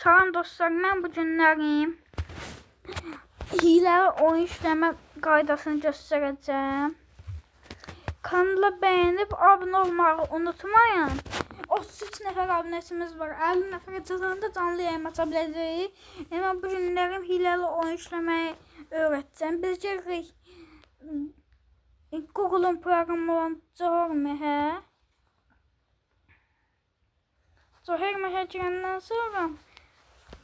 Salam dostlar, mən bu günlərim hiləli oyun işləmə qaydasını göstərəcəm. Kanala bəyənib abunə olmağı unutmayın. 33 nəfər abunəçimiz var. 50 nəfərə çatanda canlı yayım aça biləcəyik. Mən bu günlərim hiləli oyun işləməyi öyrətəcəm. Biz gəlirik Google'un proqramı olan Zormehə. Zormehə girəndən sonra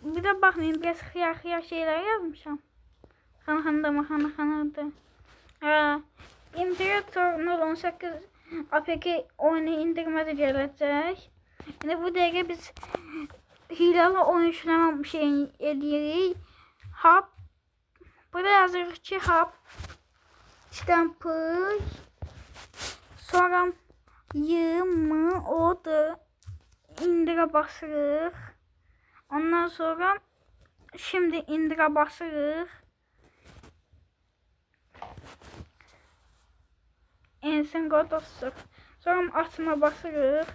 bir də baxmayın, biraz xiyar şeylər yazmışam. Xanıdı. İmperator 018 APK oyunu indirmədə gələcək. Yəni bu dəqiqə biz hiləli oyun işləmə şey edirik. Hub. Burada yazırıq ki, hub. Stampı. Sonra YMO'da indirə basırıq. Ondan sonra şimdi indirə basırıq. Ensin qodasıq. Sonra açma basırıq.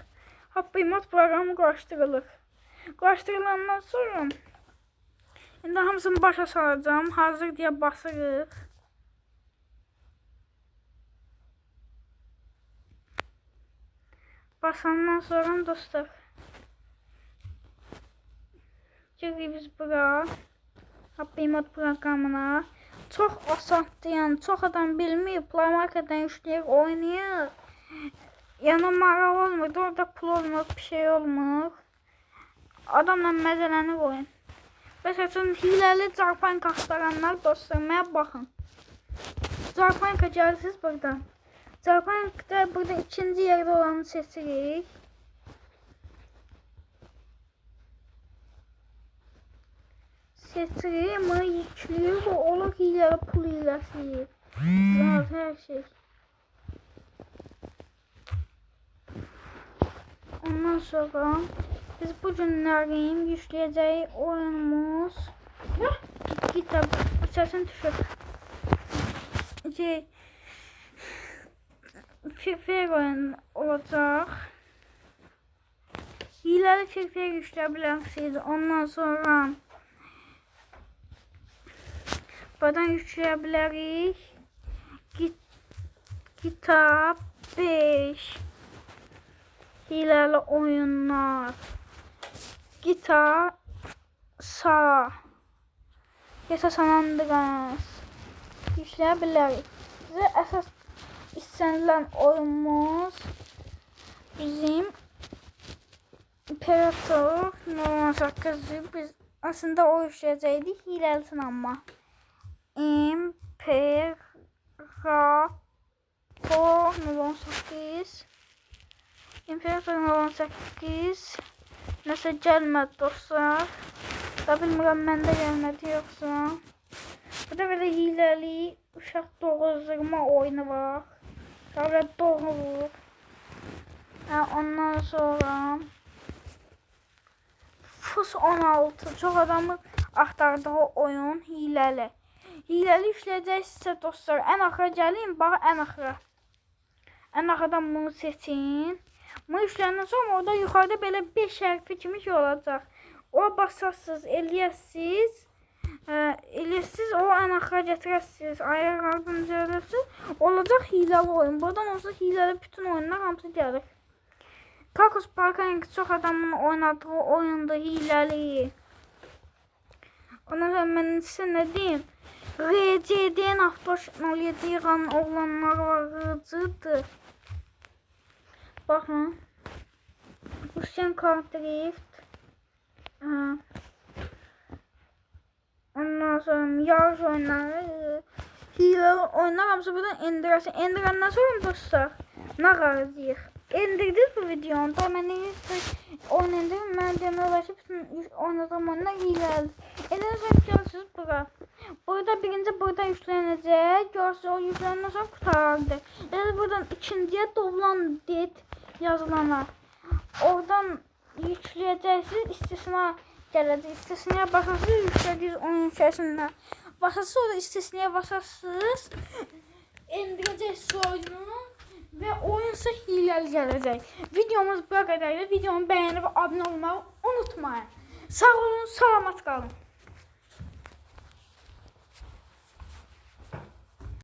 Hub proqramı qarışdırılır. Qarışdırılandan sonra indi hamısını başa salacağım. Hazır deyə basırıq. Basandan sonra dostlar giririk biz bura. Hub proqramına. Çox asandır, yəni çox adam bilmir. Play Marketdən yükləyir, oynayır. Yəni maraq olmur, orada pul olmur, bir şey olmur. Adamla məzələnir oyun. Məsələn, hiləli Carpanka axtaranlar dostlar, mənə baxın. Carpanka gəlirsiniz buradan. Carpankada burada ikinci yerdə olanı seçirik. Seçirik, yüklüyür və olur hiləli pul hiləsi. Hər şey. Ondan sonra biz bu günlərim yükləyəcəyik oyunumuz. Gitar səsin düşür. Free oyun olacaq. Hiləli free yükləyə bilərsiniz. Ondan sonra buradan yükləyə bilərik. Gitar 5 hiləli oyunlar. Gitar sağ. Yasa San Andreas yükləyə bilərik. Bizə əsas istənilən oyunumuz bizim İmperator 018. Biz aslında o yükləyəcəkdik hiləlisin amma. İmperator 018. İmperator 018 nəsə gəlmədi dostlar. Da bilmirəm, məndə gəlmədi yoxsa. Burada belə hiləli uşaq doğuzdurma oyunu var. Sonra doğulur. Ondan sonra Fus 16 çox adamın axtardığı oyun hiləli. Hiləli yükləyəcəksə dostlar, ən axıra gəlin, bax ən axıra. Ən axırdan bunu seçin. Bunu yükləyəndən sonra orada yuxarıda belə 5 hərfi kimi şey olacaq. Ora basarsınız, eləyəsiniz. Eləsiz o ən axıra gətirəsiniz. Ayaq ardınca eləsiz. Olacaq hiləli oyun. Buradan olsa hiləli bütün oyunlar hamısı gəlir. Kakos Park'ın çox adamın oynadığı oyunda hiləli. Ondan sonra mən sizə nə deyim? RCD'nin Avtoş 07 yığan oğlanlar var, rıcıdır. Baxın. Rusian Car Drift. Ondan sonra yarış oyunları. Hiləli oyunlar hamısı buradan indirəsin. İndirəndən sonra dostlar, nə qaracıyıq? İndirdiniz bu videonu. Da mən oyun indirdim. Mən demək olar ki, bütün oynadığım oyunlar hiləli. İndirəndən sonra görürsünüz bura. Burada birinci burada yüklənəcək. Görürsünüz o yüklənəndən sonra qutarardı. Yəni buradan ikinciyə Dovlan Det yazılana. Oradan yükləyəcəksiniz. İstisna gələcək. İstisnaya basarsınız. Yüklədiyiniz oyun içərisində. Basarsınız, sonra istisnaya basarsınız. İndirəcəksiniz oyunu. Və oyun ise hiləli gələcək. Videomuz bu qədərdir. Videomu bəyənib abunə olmağı unutmayın. Sağ olun, salamat qalın.